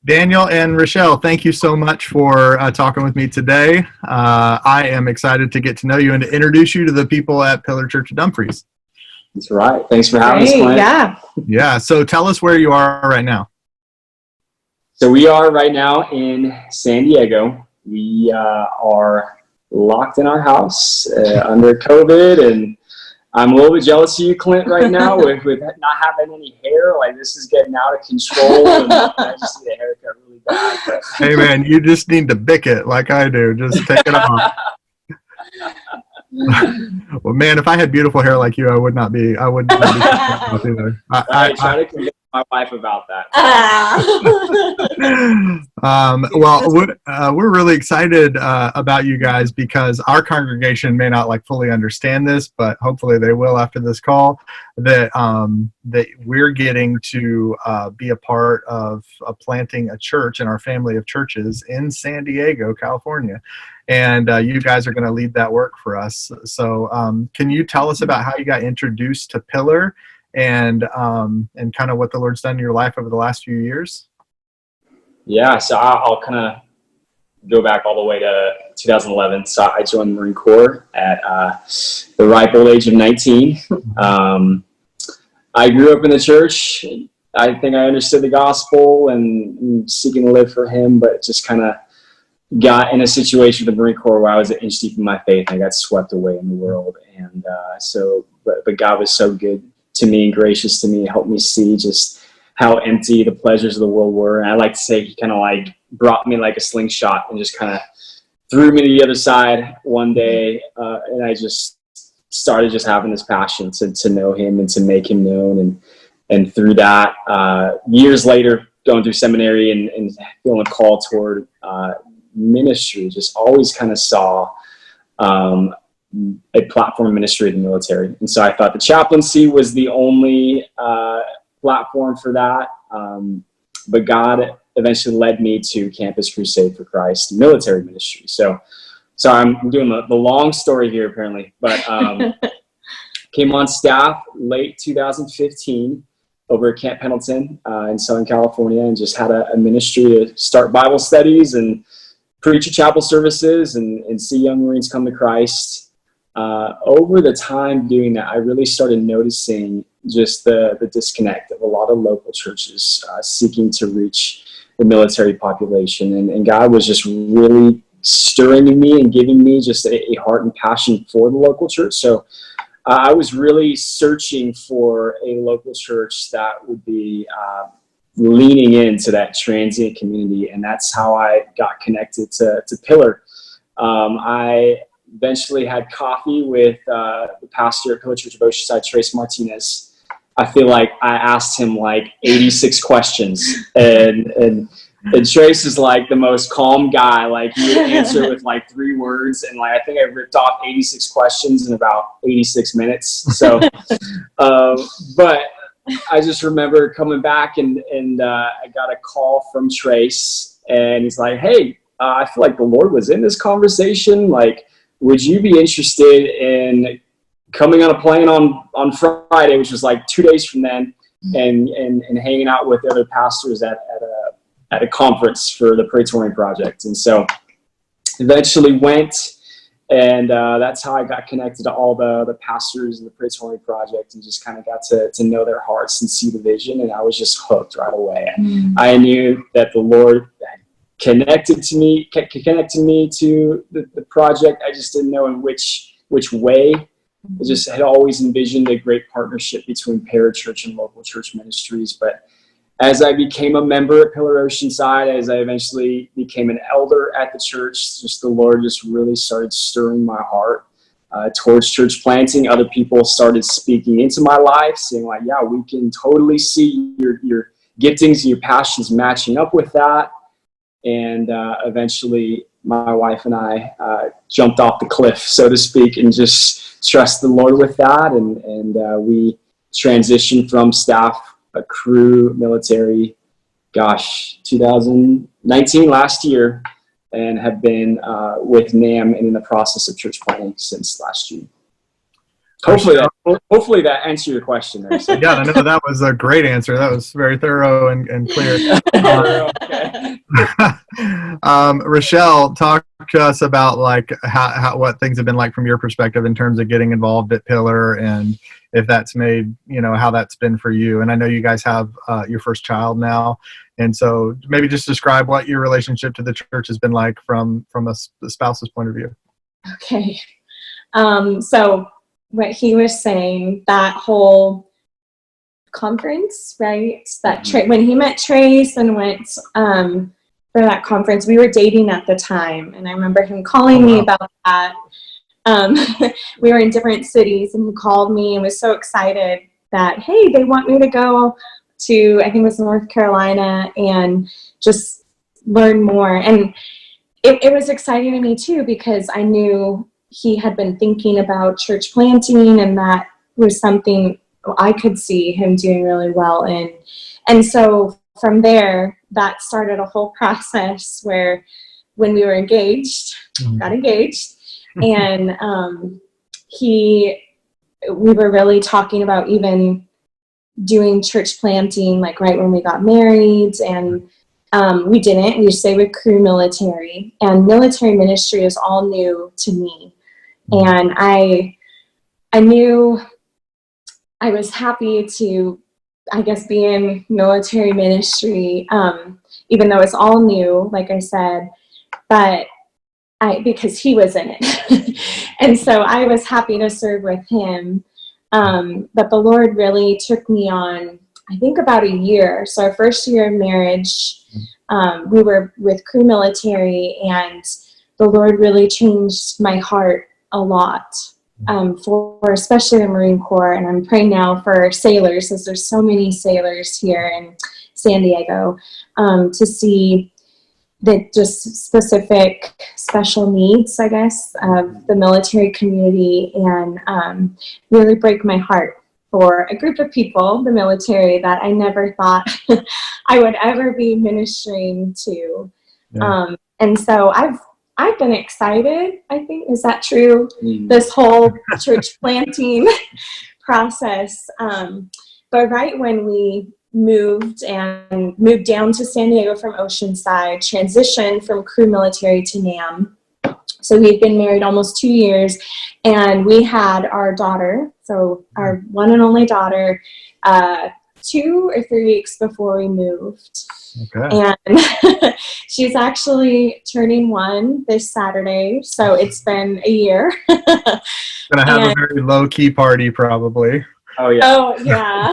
Daniel and Rochelle, thank you so much for talking with me today. I am excited to get to know you and to introduce you to the people at Pillar Church of Dumfries. That's right. Thanks for having us, Clint. Yeah. So tell us where you are right now. So we are right now in San Diego. We are locked in our house under COVID, and I'm a little bit jealous of you, Clint, right now with not having any hair. Like, this is getting out of control, and I just need a haircut really bad. But. Hey, man, you just need to bick it like I do. Just take it off. Well, man, if I had beautiful hair like you, I would not be either. I try to convince my wife about that. Well, we're really excited about you guys because our congregation may not fully understand this, but hopefully they will after this call. That we're getting to be a part of planting a church in our family of churches in San Diego, California. And you guys are going to lead that work for us. So can you tell us about how you got introduced to Pillar and kind of what the Lord's done in your life over the last few years? Yeah, so I'll kind of go back all the way to 2011. So I joined the Marine Corps at the ripe old age of 19. I grew up in the church. I think I understood the gospel and seeking to live for Him, but just kind of got in a situation with the Marine Corps where I was an inch deep in my faith and I got swept away in the world. And but God was so good to me and gracious to me, helped me see just how empty the pleasures of the world were. And I like to say He kind of brought me like a slingshot and just kind of threw me to the other side one day. And I just started just having this passion to know Him and to make Him known. And through that, years later, going through seminary and feeling a call toward ministry, just always kind of saw a platform ministry in the military. And so I thought the chaplaincy was the only platform for that. But God eventually led me to Campus Crusade for Christ military ministry. So I'm doing the long story here apparently, but came on staff late 2015 over at Camp Pendleton in Southern California, and just had a ministry to start Bible studies and preach at chapel services and see young Marines come to Christ. Over the time doing that, I really started noticing just the disconnect of a lot of local churches seeking to reach the military population. And God was just really stirring in me and giving me just a heart and passion for the local church. So I was really searching for a local church that would be leaning into that transient community. And that's how I got connected to Pillar. I eventually had coffee with the pastor at Pillar Church of Oceanside, Trace Martinez. I feel like I asked him 86 questions, and Trace is the most calm guy. He would answer with 3 words, and I think I ripped off 86 questions in about 86 minutes. So, but I just remember coming back and I got a call from Trace, and he's like, "Hey, I feel like the Lord was in this conversation. Would you be interested in coming on a plane on Friday," which was 2 days from then, and hanging out with the other pastors at a conference for the Praetorian Project. And so eventually went, and that's how I got connected to all the pastors in the Praetorian Project, and just kind of got to know their hearts and see the vision. And I was just hooked right away. I knew that the Lord connected me to the project. I just didn't know in which way. I just had always envisioned a great partnership between parachurch and local church ministries. But as I became a member at Pillar Oceanside, as I eventually became an elder at the church, just the Lord just really started stirring my heart towards church planting. Other people started speaking into my life, saying yeah, we can totally see your giftings and your passions matching up with that. And eventually my wife and I jumped off the cliff, so to speak, and just trusted the Lord with that. And we transitioned from staff, a crew, military, 2019, last year, and have been with NAM and in the process of church planting since last year. Hopefully that answered your question there. So. Yeah, no, that was a great answer. That was very thorough and clear. Okay. Rachelle, talk to us about like how what things have been like from your perspective in terms of getting involved at Pillar, and if that's made, how that's been for you. And I know you guys have your first child now, and so maybe just describe what your relationship to the church has been like from a spouse's point of view. Okay. So what he was saying, that whole conference, right? That when he met Trace and went for that conference, we were dating at the time, and I remember him calling me about that. We were in different cities, and he called me and was so excited that, hey, they want me to go to, I think it was North Carolina, and just learn more. And it was exciting to me too, because I knew he had been thinking about church planting, and that was something I could see him doing really well in. And so from there, that started a whole process where when we were engaged, got engaged, and we were really talking about even doing church planting, like right when we got married, and we didn't. We stayed with Crew Military, and military ministry is all new to me. And I knew I was happy to, I guess, be in military ministry, even though it's all new, like I said, but because he was in it. And so I was happy to serve with him. But the Lord really took me on, I think, about a year. So our first year of marriage, we were with Crew Military, and the Lord really changed my heart a lot, for especially the Marine Corps. And I'm praying now for sailors, as there's so many sailors here in San Diego, to see the just specific special needs, I guess, of the military community, and really break my heart for a group of people, the military, that I never thought I would ever be ministering to. Yeah. And so I've been excited, I think. Is that true? This whole church planting process. But right when we moved down to San Diego from Oceanside, transitioned from Crew Military to NAM. So we'd been married almost 2 years, and we had our daughter, so our one and only daughter, 2 or 3 weeks before we moved. Okay. And she's actually turning 1 this Saturday, so it's been a year. Gonna have a very low-key party, probably. Oh yeah. Oh yeah.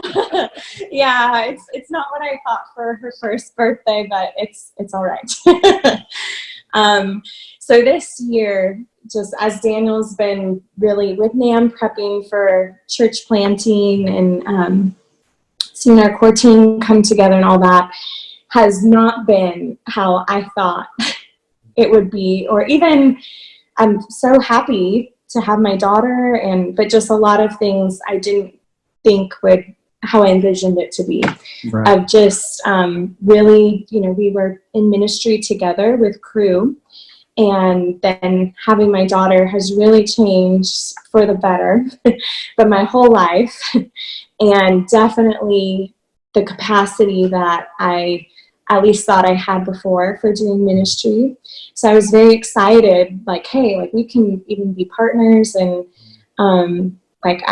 Yeah, it's not what I thought for her first birthday, but it's all right. So this year, just as Daniel's been really with NAM prepping for church planting, and seeing our core team come together and all that, has not been how I thought it would be. Or even, I'm so happy to have my daughter, but just a lot of things I didn't think would, how I envisioned it to be. Right. Of just really, we were in ministry together with Crew, and then having my daughter has really changed for the better, but my whole life, and definitely the capacity that I at least thought I had before for doing ministry. So I was very excited, like, hey, like we can even be partners, and like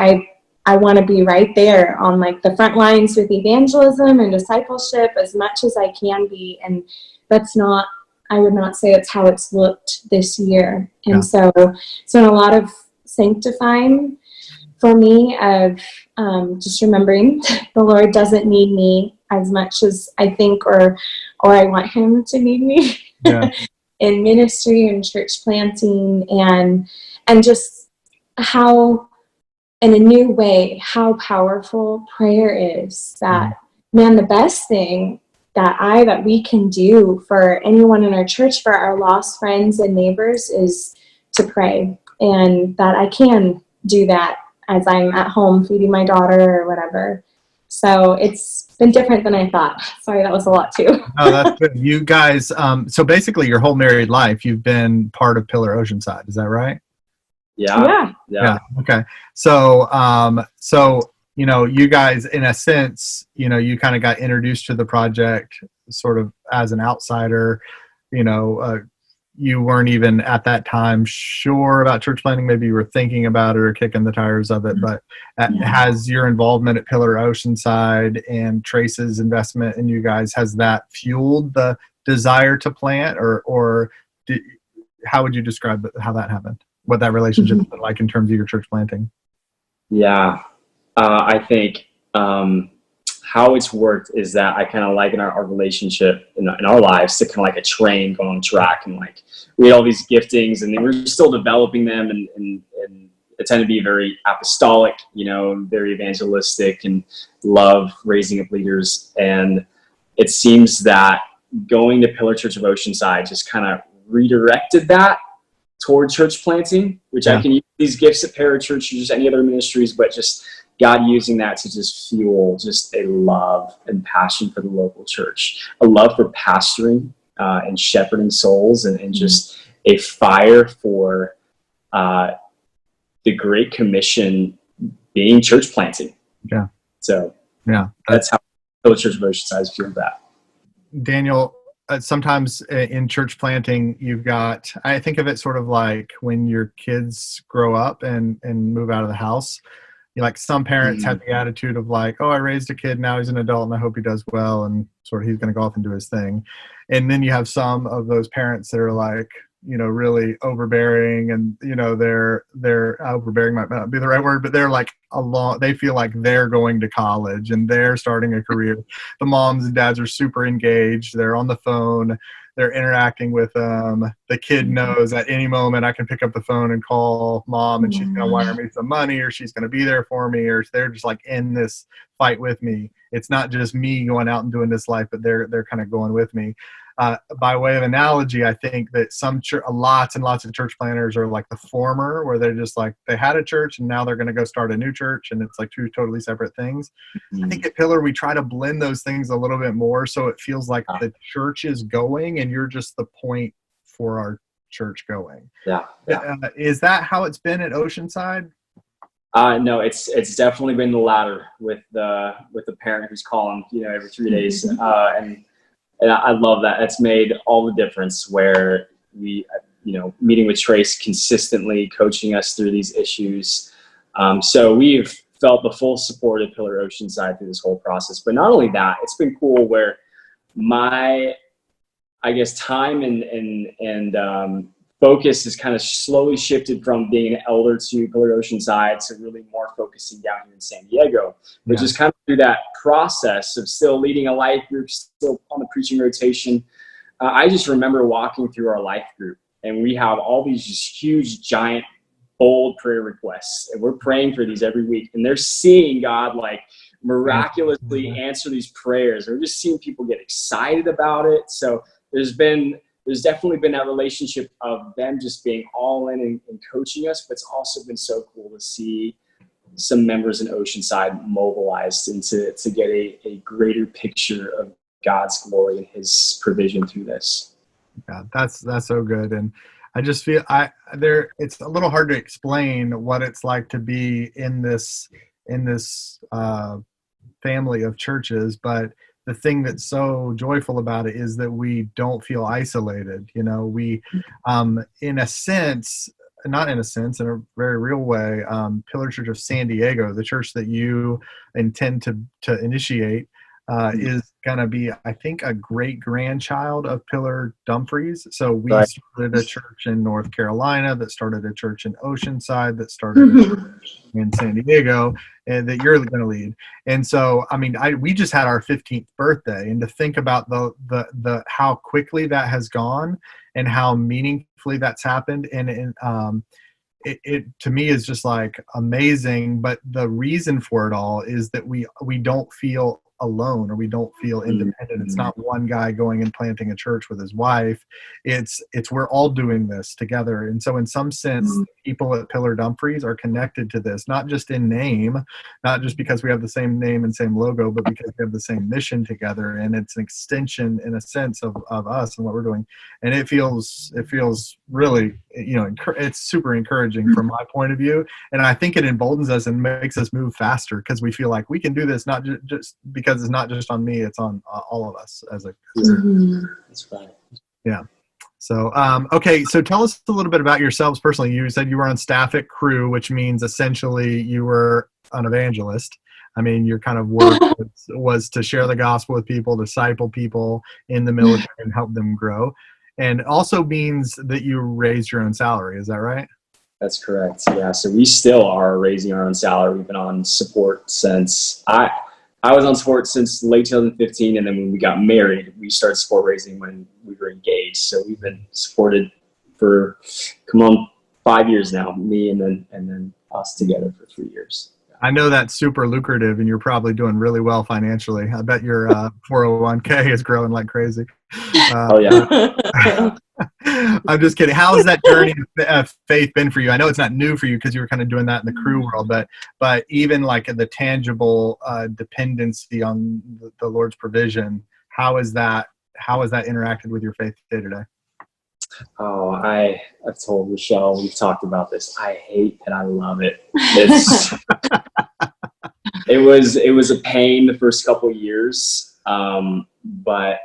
I want to be right there on like the front lines with evangelism and discipleship as much as I can be. And that's not, I would not say it's how it's looked this year. And so in a lot of sanctifying for me, of just remembering the Lord doesn't need me as much as I think or I want him to need me in ministry and church planting, and just how, in a new way, how powerful prayer is. That, man, the best thing that we can do for anyone in our church, for our lost friends and neighbors, is to pray. And that I can do that as I'm at home feeding my daughter or whatever. So it's been different than I thought. Sorry, that was a lot too. Oh, that's good. You guys, so basically your whole married life, you've been part of Pillar Oceanside. Is that right? Yeah. Yeah. Okay. So, you guys, in a sense, you kind of got introduced to the project sort of as an outsider. You weren't even at that time sure about church planting. Maybe you were thinking about it or kicking the tires of it. But has your involvement at Pillar Oceanside and Trace's investment in you guys, has that fueled the desire to plant, or how would you describe how that happened? What that relationship has been like in terms of your church planting? Yeah. I think how it's worked is that I kind of liken our relationship in our lives to kind of like a train going on track, and like we had all these giftings and we're still developing them, and I tend to be very apostolic, very evangelistic, and love raising up leaders. And it seems that going to Pillar Church of Oceanside just kind of redirected that toward church planting, which I can use these gifts at parachurch or just any other ministries, but just God using that to just fuel just a love and passion for the local church, a love for pastoring and shepherding souls, and just a fire for the Great Commission being church planting. Yeah. So yeah, that's how Pillar Church of Oceanside feels that. Daniel, sometimes in church planting, I think of it sort of like when your kids grow up and move out of the house. Like some parents have the attitude of like, oh, I raised a kid, now he's an adult and I hope he does well, and sort of he's going to go off and do his thing. And then you have some of those parents that are like, really overbearing, and they're overbearing might not be the right word, but they're like they feel like they're going to college and they're starting a career. The moms and dads are super engaged, they're on the phone, they're interacting with them. The kid knows at any moment I can pick up the phone and call mom and she's going to wire me some money, or she's going to be there for me, or they're just like in this fight with me. It's not just me going out and doing this life, but they're kind of going with me. By way of analogy, I think that lots and lots of church planners are like the former, where they're just like, they had a church and now they're going to go start a new church, and it's like two totally separate things. I think at Pillar, we try to blend those things a little bit more, so it feels like the church is going and you're just the point for our church going. Yeah. Is that how it's been at Oceanside? No, it's definitely been the latter, with the parent who's calling, every 3 days. And I love that. It's made all the difference, where we, meeting with Trace consistently, coaching us through these issues. So we've felt the full support of Pillar Oceanside through this whole process. But not only that, it's been cool where my, time and focus has kind of slowly shifted from being an elder to Pillar Oceanside to really more focusing down here in San Diego, which is kind of through that process of still leading a life group, still on the preaching rotation. I just remember walking through our life group, and we have all these just huge, giant, bold prayer requests, and we're praying for these every week, and they're seeing God like miraculously answer these prayers. We're just seeing people get excited about it. So there's definitely been that relationship of them just being all in and coaching us, but it's also been so cool to see some members in Oceanside mobilized and to get a greater picture of God's glory and his provision through this. Yeah, that's so good. And I just feel it's a little hard to explain what it's like to be in this family of churches, but the thing that's so joyful about it is that we don't feel isolated. We, in a sense, not in a sense, in a very real way, Pillar Church of San Diego, the church that you intend to initiate, is going to be, I think, a great-grandchild of Pillar DUMFRIES. So we started a church in North Carolina that started a church in Oceanside that started a church in San Diego, and that you're going to lead. And so, we just had our 15th birthday, and to think about the how quickly that has gone and how meaningfully that's happened, and it to me is just like amazing. But the reason for it all is that we don't feel alone, or we don't feel independent. It's not one guy going and planting a church with his wife. It's we're all doing this together. And so in some sense, people at Pillar Dumfries are connected to this, not just in name, not just because we have the same name and same logo, but because we have the same mission together. And it's an extension, in a sense, of us and what we're doing. And it feels really, it's super encouraging from my point of view. And I think it emboldens us and makes us move faster, because we feel like we can do this, not just because it's not just on me, it's on all of us as a That's right. yeah. So, okay. So tell us a little bit about yourselves personally. You said you were on staff at Crew, which means essentially you were an evangelist. I mean, your kind of work was to share the gospel with people, disciple people in the military and help them grow. And also means that you raised your own salary. Is that right? That's correct. Yeah. So we still are raising our own salary. We've been on support since I was on support since late 2015, and then when we got married, we started support raising when we were engaged. So we've been supported for 5 years now, me and then us together for 3 years. I know that's super lucrative, and you're probably doing really well financially. I bet your 401k is growing like crazy. Oh yeah. I'm just kidding. How has that journey of faith been for you? I know it's not new for you because you were kind of doing that in the Crew world, but even like the tangible dependency on the Lord's provision, how has that interacted with your faith day to day? Oh, I've told Rachelle, we've talked about this. I hate and I love it. It was a pain the first couple of years, but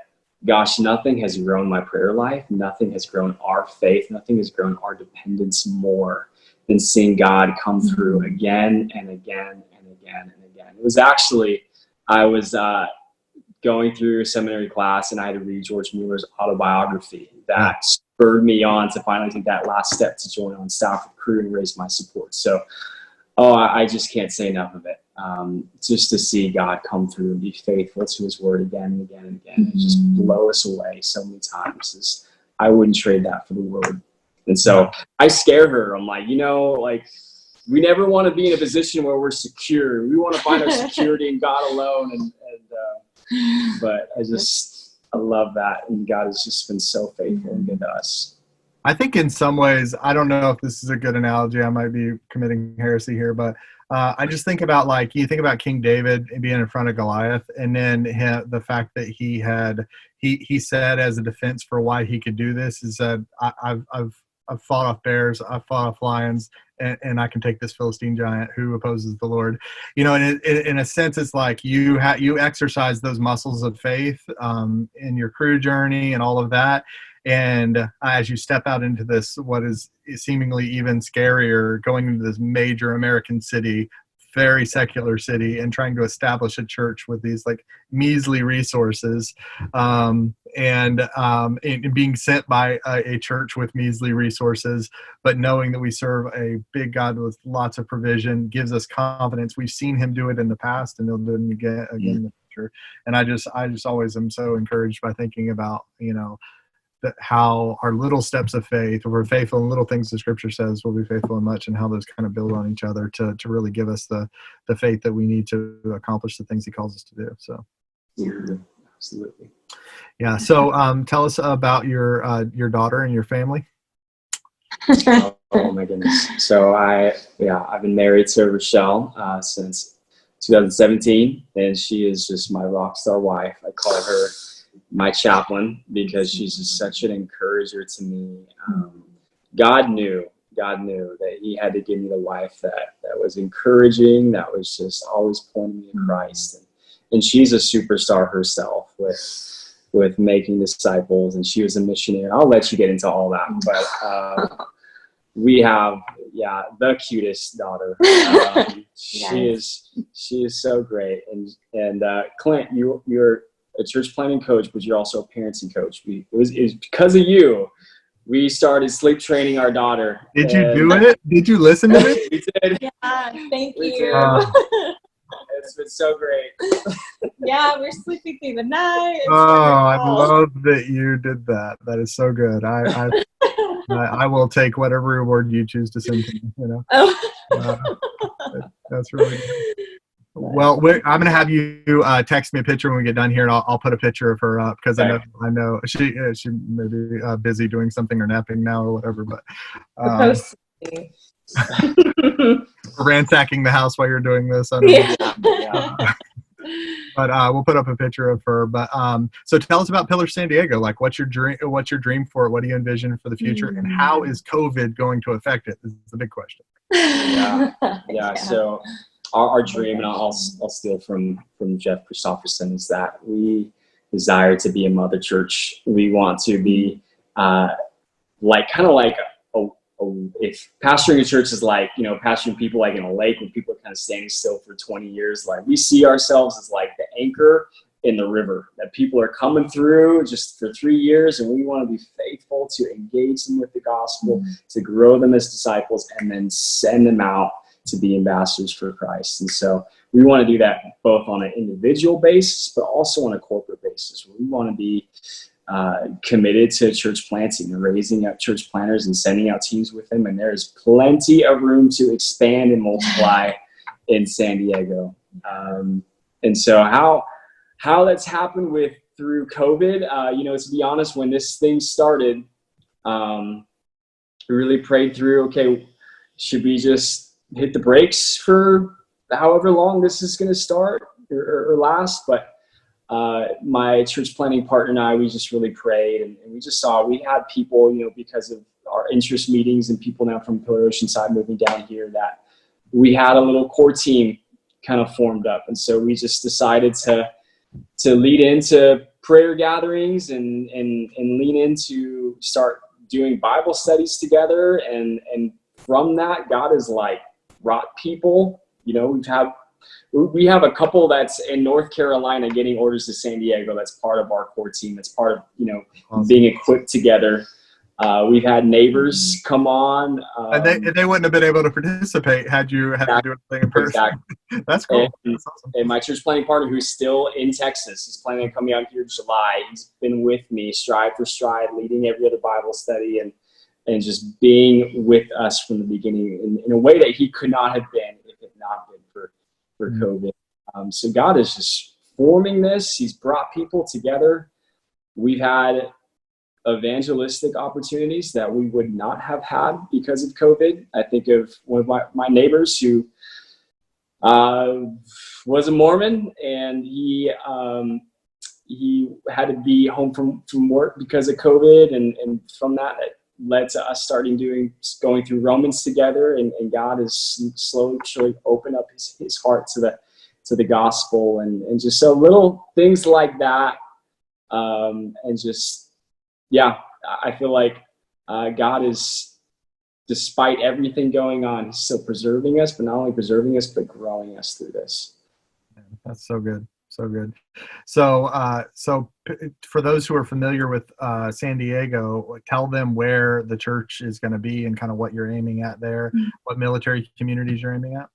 gosh, nothing has grown my prayer life. Nothing has grown our faith. Nothing has grown our dependence more than seeing God come through again and again and again and again. It was actually, I was going through a seminary class, and I had to read George Mueller's autobiography. That spurred me on to finally take that last step to join on staff with Crew and raise my support. So, I just can't say enough of it. Just to see God come through and be faithful to his word again and again and again, and just blow us away so many times. I wouldn't trade that for the world. And so I scare her. I'm like, we never want to be in a position where we're secure. We want to find our security in God alone. But I love that. And God has just been so faithful and good to us. I think in some ways, I don't know if this is a good analogy. I might be committing heresy here, but I just think about, like, you think about King David being in front of Goliath, and then the fact that he said as a defense for why he could do this is that I've fought off bears, I've fought off lions, and I can take this Philistine giant who opposes the Lord. And in a sense, it's like you exercise those muscles of faith in your Crew journey and all of that. And as you step out into this, what is seemingly even scarier, going into this major American city, very secular city, and trying to establish a church with these like measly resources, and being sent by a church with measly resources, but knowing that we serve a big God with lots of provision gives us confidence. We've seen him do it in the past, and he'll do it again in the future. And I just always am so encouraged by thinking about, that how our little steps of faith, if we're faithful in little things, the scripture says we'll be faithful in much, and how those kind of build on each other to really give us the faith that we need to accomplish the things he calls us to do. So, Absolutely. Yeah. So tell us about your daughter and your family. Oh my goodness. So I've been married to Rachelle since 2017, and she is just my rock star wife. I call her my chaplain because she's just such an encourager to me. God knew that he had to give me the wife that was encouraging, that was just always pointing me to Christ. And she's a superstar herself with making disciples, and she was a missionary. I'll let you get into all that, but we have the cutest daughter. She is so great. And Clint, you're a church planning coach, but you're also a parenting coach. It was because of you we started sleep training our daughter. Did you do it? Did you listen to it? We did. Yeah, thank you. It's been so great. Yeah, we're sleeping through the night. I love that you did that. That is so good. I will take whatever reward you choose to send to me. Oh. That's really good. Well, I'm gonna have you text me a picture when we get done here, and I'll put a picture of her up because Okay. I know she may be busy doing something or napping now or whatever. But Supposed to be. ransacking the house while you're doing this, I don't know. Yeah. But we'll put up a picture of her. But so tell us about Pillar San Diego. Like, what's your dream? What's your dream for it? What do you envision for the future? And how is COVID going to affect it? This is the big question. Yeah. So our dream, and I'll steal from Jeff Christopherson, is that we desire to be a mother church. We want to be if pastoring a church is like, pastoring people like in a lake when people are kind of standing still for 20 years, like we see ourselves as like the anchor in the river that people are coming through just for 3 years, and we want to be faithful to engage them with the gospel, to grow them as disciples, and then send them out to be ambassadors for Christ. And so we want to do that both on an individual basis, but also on a corporate basis. We want to be committed to church planting and raising up church planters and sending out teams with them. And there is plenty of room to expand and multiply in San Diego. And so how that's happened through COVID, to be honest, when this thing started, we really prayed through, okay, should we just hit the brakes for however long this is going to start or last? But my church planning partner and I, we just really prayed, and we just saw we had people, because of our interest meetings and people now from Pillar Oceanside moving down here, that we had a little core team kind of formed up. And so we just decided to lead into prayer gatherings and lean into start doing Bible studies together. And from that, God has like brought people, we have a couple that's in North Carolina getting orders to San Diego. That's part of our core team. That's part of, Awesome. Being equipped together. We've had neighbors come on. And they wouldn't have been able to participate had you had to do everything in person. Exactly. That's cool. And, That's awesome. and my church planning partner, who's still in Texas, he's planning on coming out here in July. He's been with me stride for stride, leading every other Bible study and just being with us from the beginning in a way that he could not have been if it not been for COVID. So God is just forming this. He's brought people together. We've had evangelistic opportunities that we would not have had because of COVID. I think of one of my neighbors who was a Mormon, and he had to be home from work because of COVID, and from that it led to us going through Romans together, and God has slowly opened up his heart to the gospel, and just so little things like that, and just I feel like God is, despite everything going on, he's still preserving us, but not only preserving us, but growing us through this. That's so good. So good. So for those who are familiar with San Diego, tell them where the church is going to be and kind of what you're aiming at there, what military communities you're aiming at.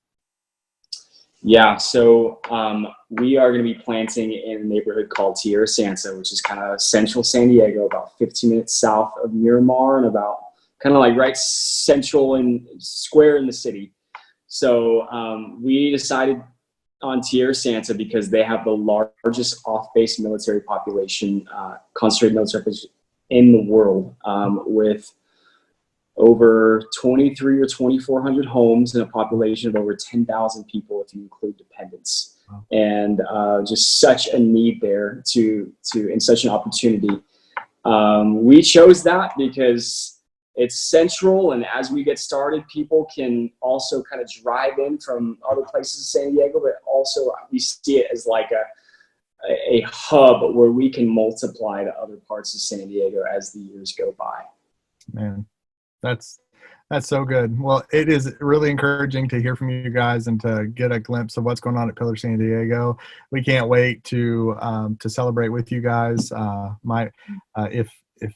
Yeah, so we are going to be planting in a neighborhood called Tierra Santa, which is kind of central San Diego, about 15 minutes south of Miramar, and about kind of like right central and square in the city. So we decided on Tierra Santa because they have the largest off-base military population, concentrated military population in the world, with over 23 or 2,400 homes and a population of over 10,000 people if you include dependents. Wow. And just such a need there and such an opportunity. We chose that because it's central, and as we get started, people can also kind of drive in from other places in San Diego, but also we see it as like a hub where we can multiply to other parts of San Diego as the years go by. Man, that's so good. Well, it is really encouraging to hear from you guys and to get a glimpse of what's going on at Pillar San Diego. We can't wait to celebrate with you guys. If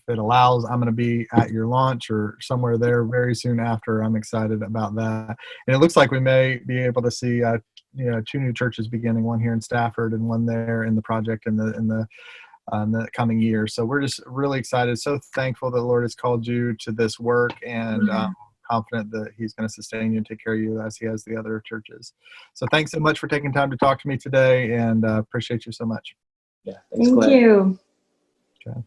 it allows, I'm going to be at your launch or somewhere there very soon after. I'm excited about that. And it looks like we may be able to see 2 new churches beginning, one here in Stafford and one there in the project in the coming year. So we're just really excited. So thankful that the Lord has called you to this work and confident that he's going to sustain you and take care of you as he has the other churches. So thanks so much for taking time to talk to me today, and appreciate you so much. Yeah, thanks, Thank Clint. you. Okay.